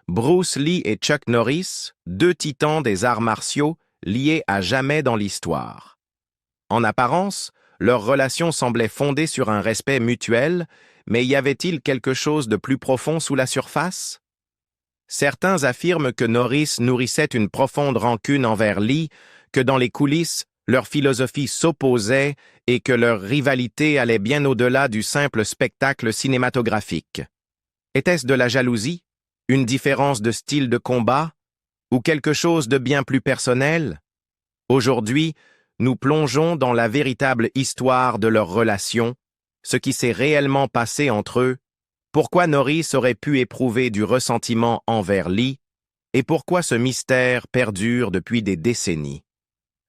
Bruce Lee et Chuck Norris, deux titans des arts martiaux liés à jamais dans l'histoire. En apparence, leur relation semblait fondée sur un respect mutuel, mais y avait-il quelque chose de plus profond sous la surface? Certains affirment que Norris nourrissait une profonde rancune envers Lee, que dans les coulisses, leur philosophie s'opposait et que leur rivalité allait bien au-delà du simple spectacle cinématographique. Était-ce de la jalousie, une différence de style de combat, ou quelque chose de bien plus personnel? Aujourd'hui, nous plongeons dans la véritable histoire de leur relation, ce qui s'est réellement passé entre eux, pourquoi Norris aurait pu éprouver du ressentiment envers Lee, et pourquoi ce mystère perdure depuis des décennies.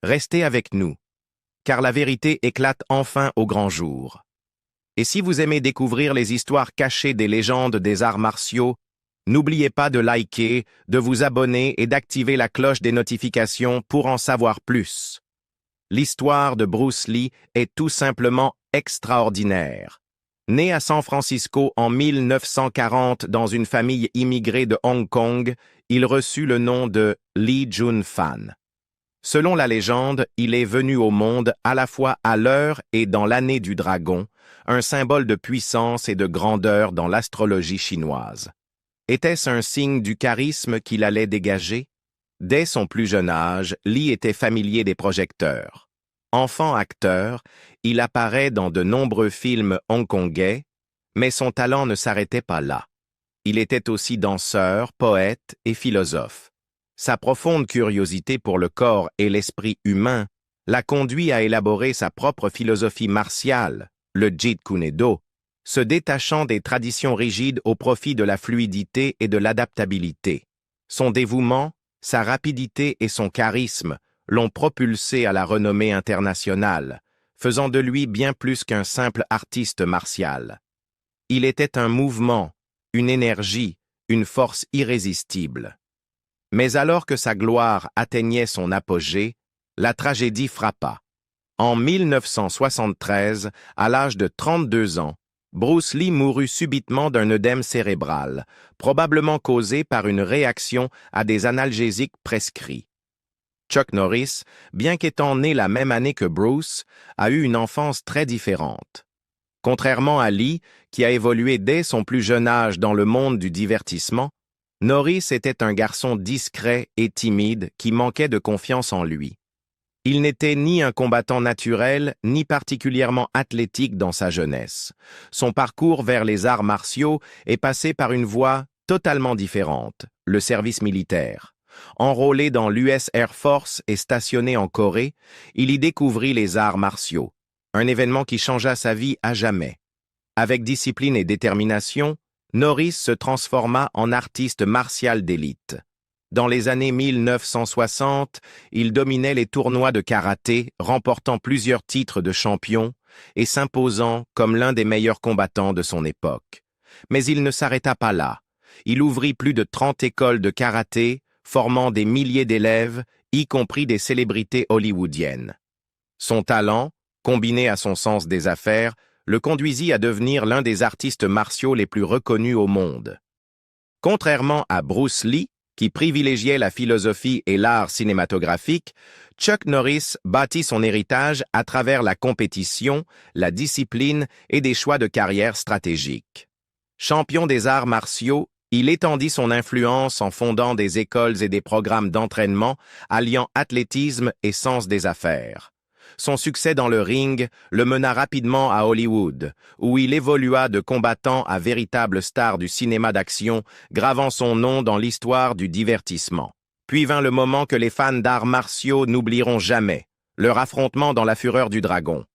Restez avec nous, car la vérité éclate enfin au grand jour. Et si vous aimez découvrir les histoires cachées des légendes des arts martiaux, n'oubliez pas de liker, de vous abonner et d'activer la cloche des notifications pour en savoir plus. L'histoire de Bruce Lee est tout simplement extraordinaire. Né à San Francisco en 1940 dans une famille immigrée de Hong Kong, il reçut le nom de Lee Jun-fan. Selon la légende, il est venu au monde à la fois à l'heure et dans l'année du dragon, un symbole de puissance et de grandeur dans l'astrologie chinoise. Était-ce un signe du charisme qu'il allait dégager? Dès son plus jeune âge, Lee était familier des projecteurs. Enfant acteur, il apparaît dans de nombreux films hongkongais, mais son talent ne s'arrêtait pas là. Il était aussi danseur, poète et philosophe. Sa profonde curiosité pour le corps et l'esprit humain l'a conduit à élaborer sa propre philosophie martiale, le Jeet Kune Do, se détachant des traditions rigides au profit de la fluidité et de l'adaptabilité. Son dévouement, sa rapidité et son charisme l'ont propulsé à la renommée internationale, faisant de lui bien plus qu'un simple artiste martial. Il était un mouvement, une énergie, une force irrésistible. Mais alors que sa gloire atteignait son apogée, la tragédie frappa. En 1973, à l'âge de 32 ans, Bruce Lee mourut subitement d'un œdème cérébral, probablement causé par une réaction à des analgésiques prescrits. Chuck Norris, bien qu'étant né la même année que Bruce, a eu une enfance très différente. Contrairement à Lee, qui a évolué dès son plus jeune âge dans le monde du divertissement, Norris était un garçon discret et timide qui manquait de confiance en lui. Il n'était ni un combattant naturel, ni particulièrement athlétique dans sa jeunesse. Son parcours vers les arts martiaux est passé par une voie totalement différente, le service militaire. Enrôlé dans l'US Air Force et stationné en Corée, il y découvrit les arts martiaux, un événement qui changea sa vie à jamais. Avec discipline et détermination, Norris se transforma en artiste martial d'élite. Dans les années 1960, il dominait les tournois de karaté, remportant plusieurs titres de champion et s'imposant comme l'un des meilleurs combattants de son époque. Mais il ne s'arrêta pas là. Il ouvrit plus de 30 écoles de karaté, formant des milliers d'élèves, y compris des célébrités hollywoodiennes. Son talent, combiné à son sens des affaires, le conduisit à devenir l'un des artistes martiaux les plus reconnus au monde. Contrairement à Bruce Lee, qui privilégiait la philosophie et l'art cinématographique, Chuck Norris bâtit son héritage à travers la compétition, la discipline et des choix de carrière stratégiques. Champion des arts martiaux, il étendit son influence en fondant des écoles et des programmes d'entraînement alliant athlétisme et sens des affaires. Son succès dans le ring le mena rapidement à Hollywood, où il évolua de combattant à véritable star du cinéma d'action, gravant son nom dans l'histoire du divertissement. Puis vint le moment que les fans d'arts martiaux n'oublieront jamais, leur affrontement dans la fureur du dragon.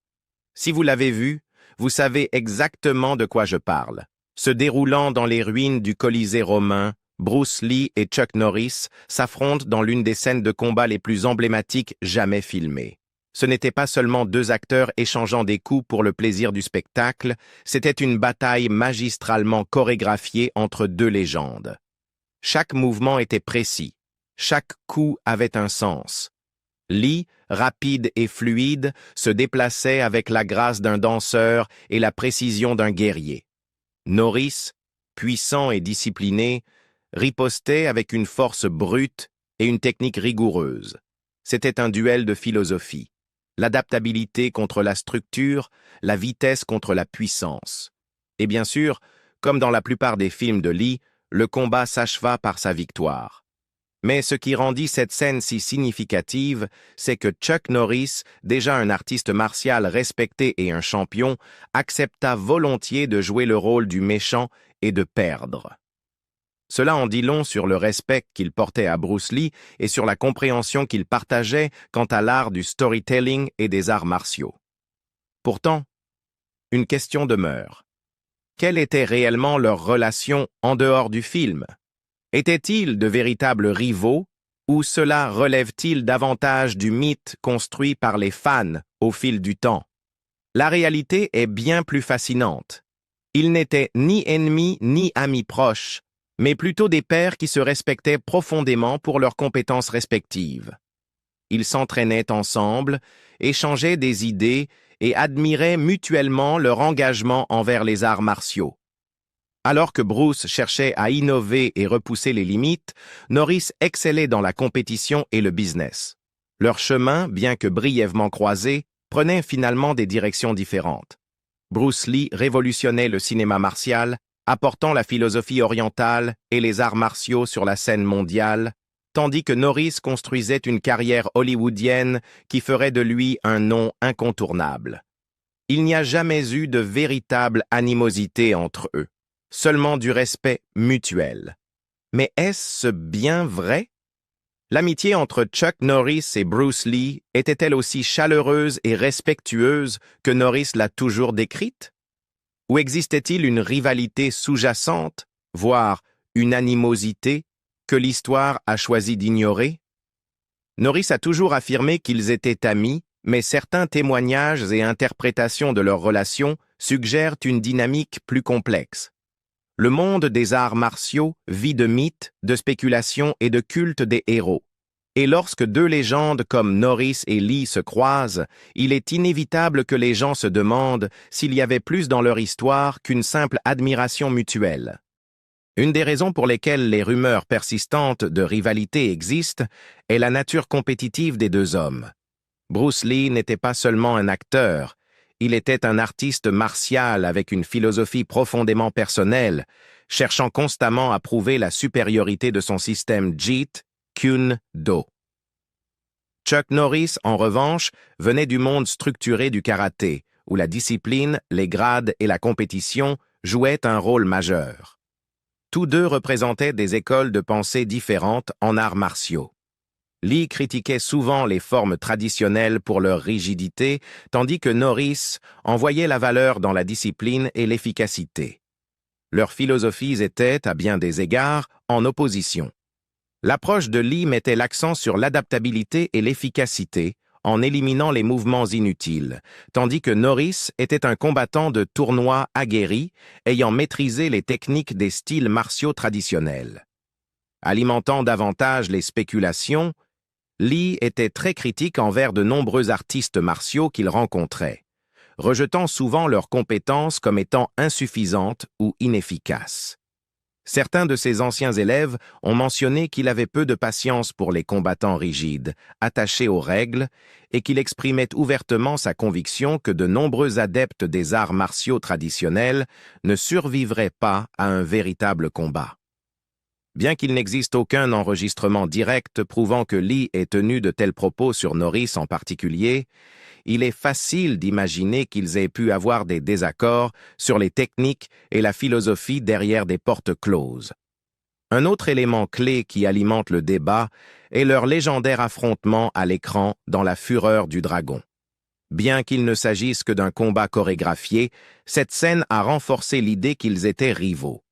Si vous l'avez vu, vous savez exactement de quoi je parle. Se déroulant dans les ruines du Colisée romain, Bruce Lee et Chuck Norris s'affrontent dans l'une des scènes de combat les plus emblématiques jamais filmées. Ce n'était pas seulement deux acteurs échangeant des coups pour le plaisir du spectacle, c'était une bataille magistralement chorégraphiée entre deux légendes. Chaque mouvement était précis, chaque coup avait un sens. Lee, rapide et fluide, se déplaçait avec la grâce d'un danseur et la précision d'un guerrier. Norris, puissant et discipliné, ripostait avec une force brute et une technique rigoureuse. C'était un duel de philosophie. L'adaptabilité contre la structure, la vitesse contre la puissance. Et bien sûr, comme dans la plupart des films de Lee, le combat s'acheva par sa victoire. Mais ce qui rendit cette scène si significative, c'est que Chuck Norris, déjà un artiste martial respecté et un champion, accepta volontiers de jouer le rôle du méchant et de perdre. Cela en dit long sur le respect qu'il portait à Bruce Lee et sur la compréhension qu'il partageait quant à l'art du storytelling et des arts martiaux. Pourtant, une question demeure. Quelle était réellement leur relation en dehors du film? Étaient-ils de véritables rivaux ou cela relève-t-il davantage du mythe construit par les fans au fil du temps? La réalité est bien plus fascinante. Ils n'étaient ni ennemis ni amis proches, mais plutôt des pairs qui se respectaient profondément pour leurs compétences respectives. Ils s'entraînaient ensemble, échangeaient des idées et admiraient mutuellement leur engagement envers les arts martiaux. Alors que Bruce cherchait à innover et repousser les limites, Norris excellait dans la compétition et le business. Leurs chemins, bien que brièvement croisés, prenaient finalement des directions différentes. Bruce Lee révolutionnait le cinéma martial, apportant la philosophie orientale et les arts martiaux sur la scène mondiale, tandis que Norris construisait une carrière hollywoodienne qui ferait de lui un nom incontournable. Il n'y a jamais eu de véritable animosité entre eux, seulement du respect mutuel. Mais est-ce bien vrai? L'amitié entre Chuck Norris et Bruce Lee était-elle aussi chaleureuse et respectueuse que Norris l'a toujours décrite? Ou existait-il une rivalité sous-jacente, voire une animosité, que l'histoire a choisi d'ignorer? Norris a toujours affirmé qu'ils étaient amis, mais certains témoignages et interprétations de leur relation suggèrent une dynamique plus complexe. Le monde des arts martiaux vit de mythes, de spéculations et de culte des héros. Et lorsque deux légendes comme Norris et Lee se croisent, il est inévitable que les gens se demandent s'il y avait plus dans leur histoire qu'une simple admiration mutuelle. Une des raisons pour lesquelles les rumeurs persistantes de rivalité existent est la nature compétitive des deux hommes. Bruce Lee n'était pas seulement un acteur, il était un artiste martial avec une philosophie profondément personnelle, cherchant constamment à prouver la supériorité de son système Jeet Kune Do. Chuck Norris, en revanche, venait du monde structuré du karaté, où la discipline, les grades et la compétition jouaient un rôle majeur. Tous deux représentaient des écoles de pensée différentes en arts martiaux. Lee critiquait souvent les formes traditionnelles pour leur rigidité, tandis que Norris en voyait la valeur dans la discipline et l'efficacité. Leurs philosophies étaient, à bien des égards, en opposition. L'approche de Lee mettait l'accent sur l'adaptabilité et l'efficacité, en éliminant les mouvements inutiles, tandis que Norris était un combattant de tournoi aguerri, ayant maîtrisé les techniques des styles martiaux traditionnels. Alimentant davantage les spéculations, Lee était très critique envers de nombreux artistes martiaux qu'il rencontrait, rejetant souvent leurs compétences comme étant insuffisantes ou inefficaces. Certains de ses anciens élèves ont mentionné qu'il avait peu de patience pour les combattants rigides, attachés aux règles, et qu'il exprimait ouvertement sa conviction que de nombreux adeptes des arts martiaux traditionnels ne survivraient pas à un véritable combat. Bien qu'il n'existe aucun enregistrement direct prouvant que Lee ait tenu de tels propos sur Norris en particulier, il est facile d'imaginer qu'ils aient pu avoir des désaccords sur les techniques et la philosophie derrière des portes closes. Un autre élément clé qui alimente le débat est leur légendaire affrontement à l'écran dans La Fureur du Dragon. Bien qu'il ne s'agisse que d'un combat chorégraphié, cette scène a renforcé l'idée qu'ils étaient rivaux.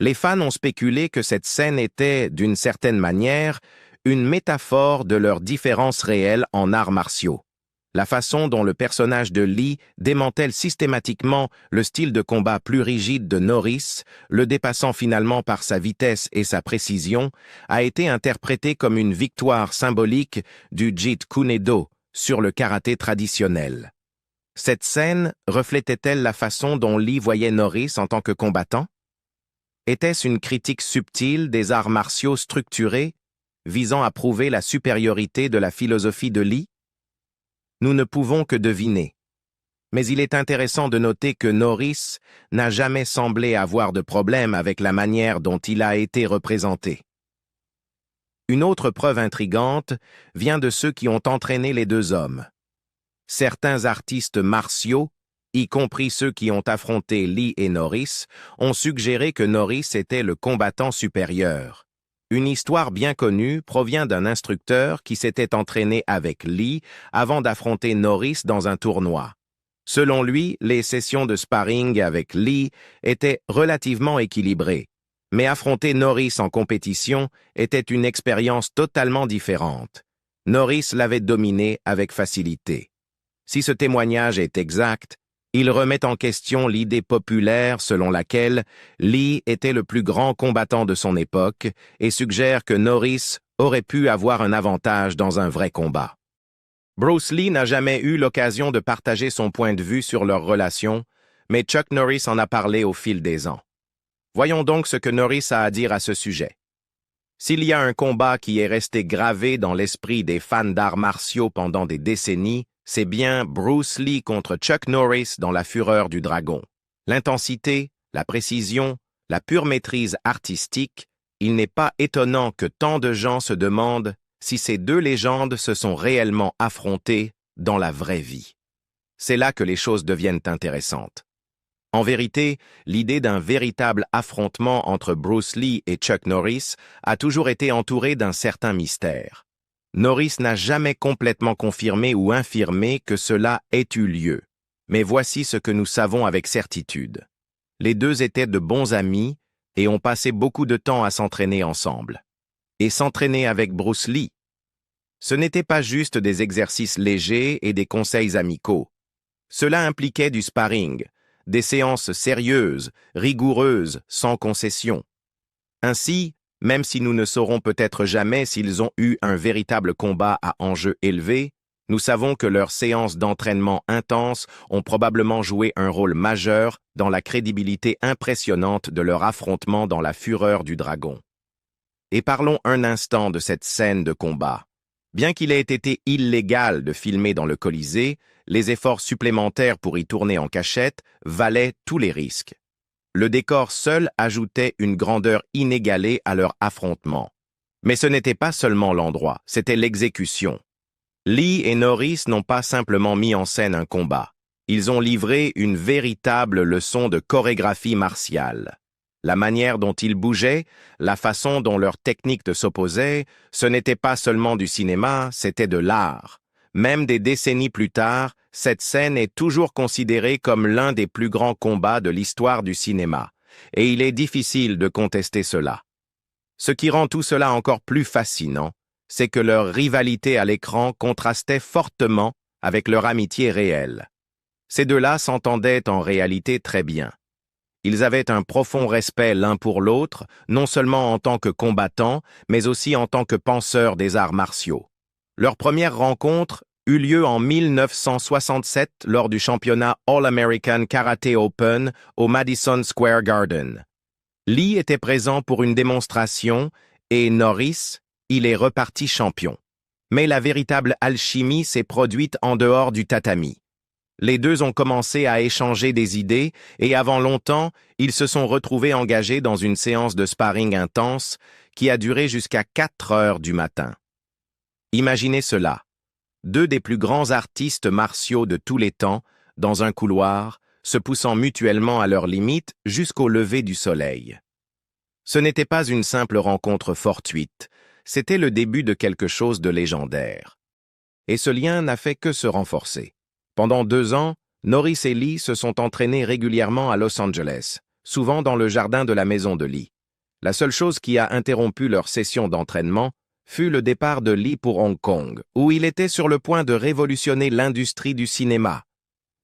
Les fans ont spéculé que cette scène était, d'une certaine manière, une métaphore de leurs différences réelles en arts martiaux. La façon dont le personnage de Lee démantèle systématiquement le style de combat plus rigide de Norris, le dépassant finalement par sa vitesse et sa précision, a été interprétée comme une victoire symbolique du Jeet Kune Do sur le karaté traditionnel. Cette scène reflétait-elle la façon dont Lee voyait Norris en tant que combattant? Était-ce une critique subtile des arts martiaux structurés, visant à prouver la supériorité de la philosophie de Lee? Nous ne pouvons que deviner. Mais il est intéressant de noter que Norris n'a jamais semblé avoir de problème avec la manière dont il a été représenté. Une autre preuve intrigante vient de ceux qui ont entraîné les deux hommes. Certains artistes martiaux, y compris ceux qui ont affronté Lee et Norris, ont suggéré que Norris était le combattant supérieur. Une histoire bien connue provient d'un instructeur qui s'était entraîné avec Lee avant d'affronter Norris dans un tournoi. Selon lui, les sessions de sparring avec Lee étaient relativement équilibrées, mais affronter Norris en compétition était une expérience totalement différente. Norris l'avait dominé avec facilité. Si ce témoignage est exact, il remet en question l'idée populaire selon laquelle Lee était le plus grand combattant de son époque et suggère que Norris aurait pu avoir un avantage dans un vrai combat. Bruce Lee n'a jamais eu l'occasion de partager son point de vue sur leur relation, mais Chuck Norris en a parlé au fil des ans. Voyons donc ce que Norris a à dire à ce sujet. S'il y a un combat qui est resté gravé dans l'esprit des fans d'arts martiaux pendant des décennies, c'est bien Bruce Lee contre Chuck Norris dans La Fureur du Dragon. L'intensité, la précision, la pure maîtrise artistique, il n'est pas étonnant que tant de gens se demandent si ces deux légendes se sont réellement affrontées dans la vraie vie. C'est là que les choses deviennent intéressantes. En vérité, l'idée d'un véritable affrontement entre Bruce Lee et Chuck Norris a toujours été entourée d'un certain mystère. Norris n'a jamais complètement confirmé ou infirmé que cela ait eu lieu. Mais voici ce que nous savons avec certitude. Les deux étaient de bons amis et ont passé beaucoup de temps à s'entraîner ensemble. Et s'entraîner avec Bruce Lee. Ce n'était pas juste des exercices légers et des conseils amicaux. Cela impliquait du sparring, des séances sérieuses, rigoureuses, sans concession. Ainsi, même si nous ne saurons peut-être jamais s'ils ont eu un véritable combat à enjeu élevé, nous savons que leurs séances d'entraînement intenses ont probablement joué un rôle majeur dans la crédibilité impressionnante de leur affrontement dans La Fureur du Dragon. Et parlons un instant de cette scène de combat. Bien qu'il ait été illégal de filmer dans le Colisée, les efforts supplémentaires pour y tourner en cachette valaient tous les risques. Le décor seul ajoutait une grandeur inégalée à leur affrontement. Mais ce n'était pas seulement l'endroit, c'était l'exécution. Lee et Norris n'ont pas simplement mis en scène un combat. Ils ont livré une véritable leçon de chorégraphie martiale. La manière dont ils bougeaient, la façon dont leurs techniques s'opposaient, ce n'était pas seulement du cinéma, c'était de l'art. Même des décennies plus tard, cette scène est toujours considérée comme l'un des plus grands combats de l'histoire du cinéma, et il est difficile de contester cela. Ce qui rend tout cela encore plus fascinant, c'est que leur rivalité à l'écran contrastait fortement avec leur amitié réelle. Ces deux-là s'entendaient en réalité très bien. Ils avaient un profond respect l'un pour l'autre, non seulement en tant que combattants, mais aussi en tant que penseurs des arts martiaux. Leur première rencontre eut lieu en 1967 lors du championnat All-American Karate Open au Madison Square Garden. Lee était présent pour une démonstration et Norris, il est reparti champion. Mais la véritable alchimie s'est produite en dehors du tatami. Les deux ont commencé à échanger des idées et avant longtemps, ils se sont retrouvés engagés dans une séance de sparring intense qui a duré jusqu'à 4 heures du matin. Imaginez cela. Deux des plus grands artistes martiaux de tous les temps, dans un couloir, se poussant mutuellement à leurs limites jusqu'au lever du soleil. Ce n'était pas une simple rencontre fortuite, c'était le début de quelque chose de légendaire. Et ce lien n'a fait que se renforcer. Pendant 2 ans, Norris et Lee se sont entraînés régulièrement à Los Angeles, souvent dans le jardin de la maison de Lee. La seule chose qui a interrompu leur session d'entraînement fut le départ de Lee pour Hong Kong, où il était sur le point de révolutionner l'industrie du cinéma.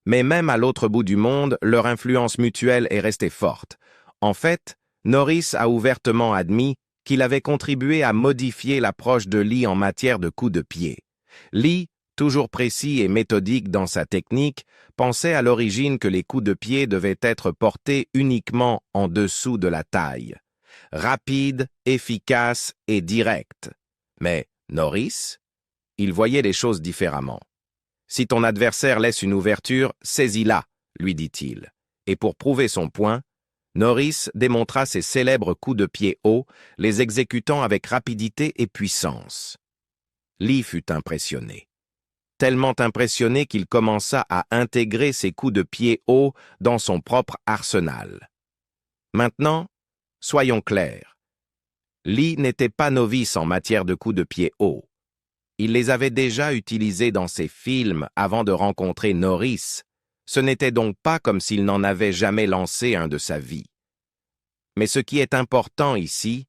Mais même à l'autre bout du monde, leur influence mutuelle est restée forte. En fait, Norris a ouvertement admis qu'il avait contribué à modifier l'approche de Lee en matière de coups de pied. Lee, toujours précis et méthodique dans sa technique, pensait à l'origine que les coups de pied devaient être portés uniquement en dessous de la taille. Rapide, efficace et direct. Mais Norris, il voyait les choses différemment. « Si ton adversaire laisse une ouverture, saisis-la », lui dit-il. Et pour prouver son point, Norris démontra ses célèbres coups de pied hauts, les exécutant avec rapidité et puissance. Lee fut impressionné. Tellement impressionné qu'il commença à intégrer ses coups de pied hauts dans son propre arsenal. Maintenant, soyons clairs. Lee n'était pas novice en matière de coups de pied hauts. Il les avait déjà utilisés dans ses films avant de rencontrer Norris. Ce n'était donc pas comme s'il n'en avait jamais lancé un de sa vie. Mais ce qui est important ici,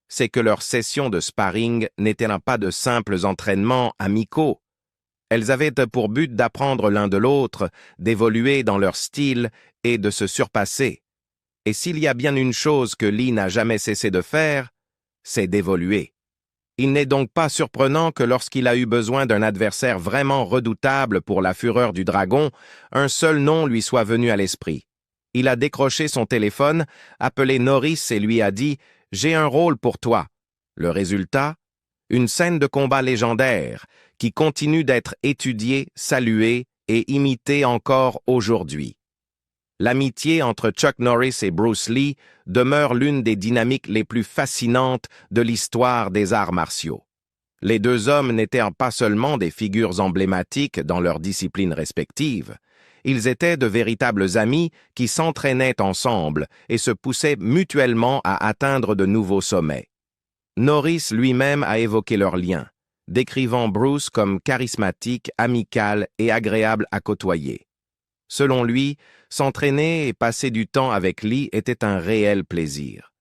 c'est que leurs sessions de sparring n'étaient pas de simples entraînements amicaux. Elles avaient pour but d'apprendre l'un de l'autre, d'évoluer dans leur style et de se surpasser. Et s'il y a bien une chose que Lee n'a jamais cessé de faire, c'est d'évoluer. Il n'est donc pas surprenant que lorsqu'il a eu besoin d'un adversaire vraiment redoutable pour la fureur du dragon, un seul nom lui soit venu à l'esprit. Il a décroché son téléphone, appelé Norris et lui a dit « J'ai un rôle pour toi ». Le résultat? Une scène de combat légendaire qui continue d'être étudiée, saluée et imitée encore aujourd'hui. L'amitié entre Chuck Norris et Bruce Lee demeure l'une des dynamiques les plus fascinantes de l'histoire des arts martiaux. Les deux hommes n'étaient pas seulement des figures emblématiques dans leurs disciplines respectives, ils étaient de véritables amis qui s'entraînaient ensemble et se poussaient mutuellement à atteindre de nouveaux sommets. Norris lui-même a évoqué leur lien, décrivant Bruce comme charismatique, amical et agréable à côtoyer. Selon lui, s'entraîner et passer du temps avec Lee était un réel plaisir.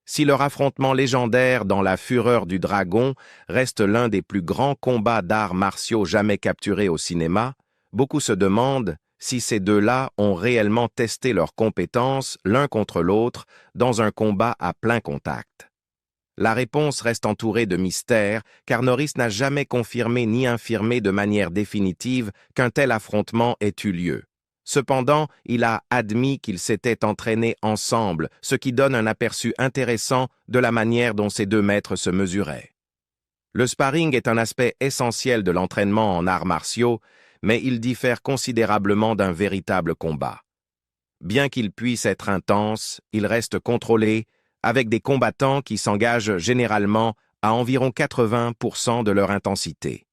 Si leur affrontement légendaire dans la fureur du dragon reste l'un des plus grands combats d'arts martiaux jamais capturés au cinéma, beaucoup se demandent si ces deux-là ont réellement testé leurs compétences l'un contre l'autre dans un combat à plein contact. La réponse reste entourée de mystère, car Norris n'a jamais confirmé ni infirmé de manière définitive qu'un tel affrontement ait eu lieu. Cependant, il a admis qu'ils s'étaient entraînés ensemble, ce qui donne un aperçu intéressant de la manière dont ces deux maîtres se mesuraient. Le sparring est un aspect essentiel de l'entraînement en arts martiaux, mais il diffère considérablement d'un véritable combat. Bien qu'il puisse être intense, il reste contrôlé, avec des combattants qui s'engagent généralement à environ 80% de leur intensité.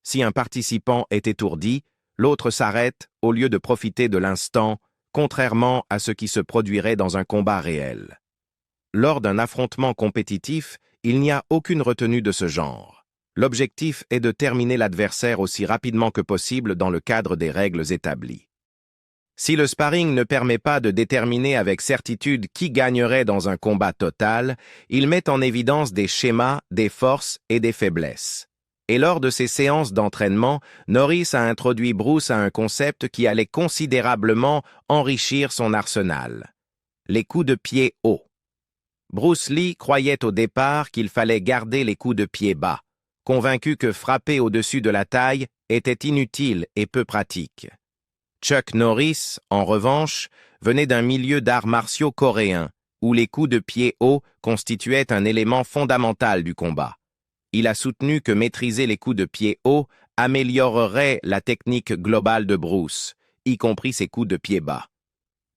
Si un participant est étourdi, l'autre s'arrête au lieu de profiter de l'instant, contrairement à ce qui se produirait dans un combat réel. Lors d'un affrontement compétitif, il n'y a aucune retenue de ce genre. L'objectif est de terminer l'adversaire aussi rapidement que possible dans le cadre des règles établies. Si le sparring ne permet pas de déterminer avec certitude qui gagnerait dans un combat total, il met en évidence des schémas, des forces et des faiblesses. Et lors de ces séances d'entraînement, Norris a introduit Bruce à un concept qui allait considérablement enrichir son arsenal. Les coups de pied hauts. Bruce Lee croyait au départ qu'il fallait garder les coups de pied bas, convaincu que frapper au-dessus de la taille était inutile et peu pratique. Chuck Norris, en revanche, venait d'un milieu d'arts martiaux coréens, où les coups de pied hauts constituaient un élément fondamental du combat. Il a soutenu que maîtriser les coups de pied hauts améliorerait la technique globale de Bruce, y compris ses coups de pied bas.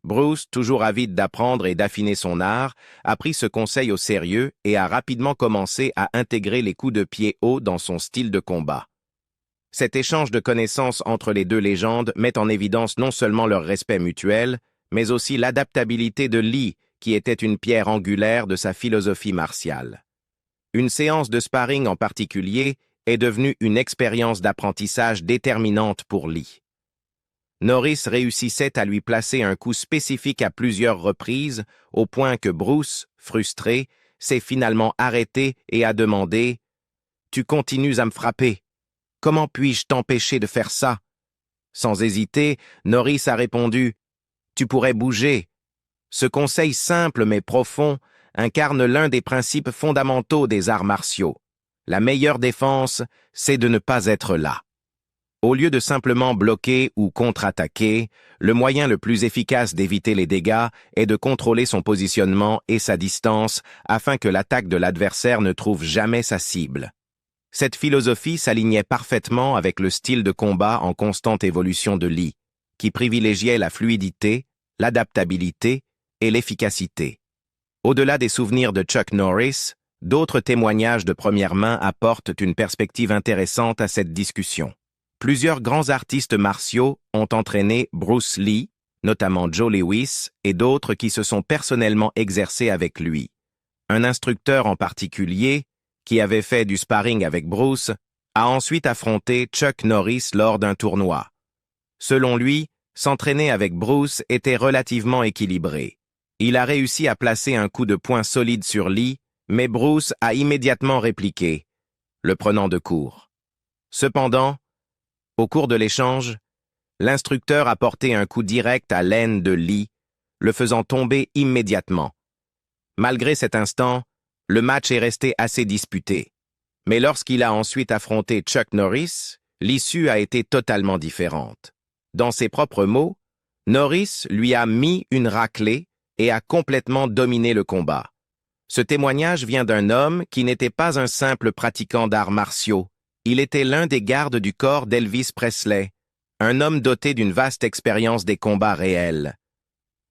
Bruce, toujours avide d'apprendre et d'affiner son art, a pris ce conseil au sérieux et a rapidement commencé à intégrer les coups de pied hauts dans son style de combat. Cet échange de connaissances entre les deux légendes met en évidence non seulement leur respect mutuel, mais aussi l'adaptabilité de Lee, qui était une pierre angulaire de sa philosophie martiale. Une séance de sparring en particulier est devenue une expérience d'apprentissage déterminante pour Lee. Norris réussissait à lui placer un coup spécifique à plusieurs reprises, au point que Bruce, frustré, s'est finalement arrêté et a demandé « Tu continues à me frapper. Comment puis-je t'empêcher de faire ça ?» Sans hésiter, Norris a répondu « Tu pourrais bouger. » Ce conseil simple mais profond incarne l'un des principes fondamentaux des arts martiaux. La meilleure défense, c'est de ne pas être là. Au lieu de simplement bloquer ou contre-attaquer, le moyen le plus efficace d'éviter les dégâts est de contrôler son positionnement et sa distance afin que l'attaque de l'adversaire ne trouve jamais sa cible. Cette philosophie s'alignait parfaitement avec le style de combat en constante évolution de Lee, qui privilégiait la fluidité, l'adaptabilité et l'efficacité. Au-delà des souvenirs de Chuck Norris, d'autres témoignages de première main apportent une perspective intéressante à cette discussion. Plusieurs grands artistes martiaux ont entraîné Bruce Lee, notamment Joe Louis, et d'autres qui se sont personnellement exercés avec lui. Un instructeur en particulier, qui avait fait du sparring avec Bruce, a ensuite affronté Chuck Norris lors d'un tournoi. Selon lui, s'entraîner avec Bruce était relativement équilibré. Il a réussi à placer un coup de poing solide sur Lee, mais Bruce a immédiatement répliqué, le prenant de court. Cependant, au cours de l'échange, l'instructeur a porté un coup direct à l'aine de Lee, le faisant tomber immédiatement. Malgré cet instant, le match est resté assez disputé. Mais lorsqu'il a ensuite affronté Chuck Norris, l'issue a été totalement différente. Dans ses propres mots, Norris lui a mis une raclée et a complètement dominé le combat. Ce témoignage vient d'un homme qui n'était pas un simple pratiquant d'arts martiaux. Il était l'un des gardes du corps d'Elvis Presley, un homme doté d'une vaste expérience des combats réels.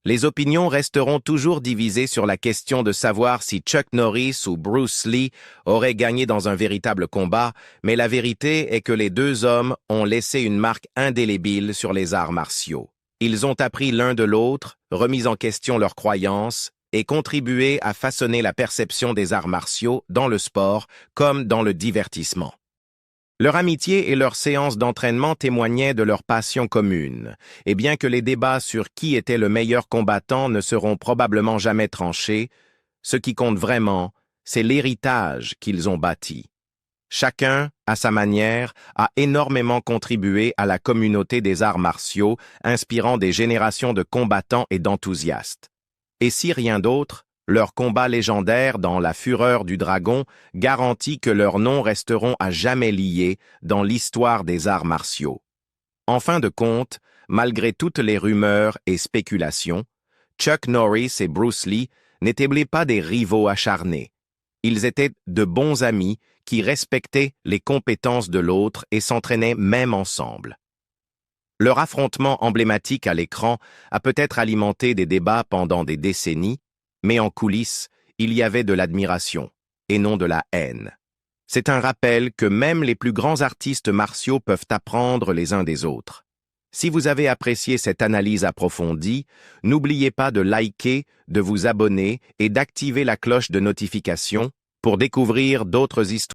Les opinions resteront toujours divisées sur la question de savoir si Chuck Norris ou Bruce Lee auraient gagné dans un véritable combat, mais la vérité est que les deux hommes ont laissé une marque indélébile sur les arts martiaux. Ils ont appris l'un de l'autre, remis en question leurs croyances et contribué à façonner la perception des arts martiaux dans le sport comme dans le divertissement. Leur amitié et leurs séances d'entraînement témoignaient de leur passion commune, et bien que les débats sur qui était le meilleur combattant ne seront probablement jamais tranchés, ce qui compte vraiment, c'est l'héritage qu'ils ont bâti. Chacun, à sa manière, a énormément contribué à la communauté des arts martiaux, inspirant des générations de combattants et d'enthousiastes. Et si rien d'autre, leur combat légendaire dans La Fureur du Dragon garantit que leurs noms resteront à jamais liés dans l'histoire des arts martiaux. En fin de compte, malgré toutes les rumeurs et spéculations, Chuck Norris et Bruce Lee n'étaient pas des rivaux acharnés. Ils étaient de bons amis qui respectaient les compétences de l'autre et s'entraînaient même ensemble. Leur affrontement emblématique à l'écran a peut-être alimenté des débats pendant des décennies, mais en coulisses, il y avait de l'admiration, et non de la haine. C'est un rappel que même les plus grands artistes martiaux peuvent apprendre les uns des autres. Si vous avez apprécié cette analyse approfondie, n'oubliez pas de liker, de vous abonner et d'activer la cloche de notification pour découvrir d'autres histoires.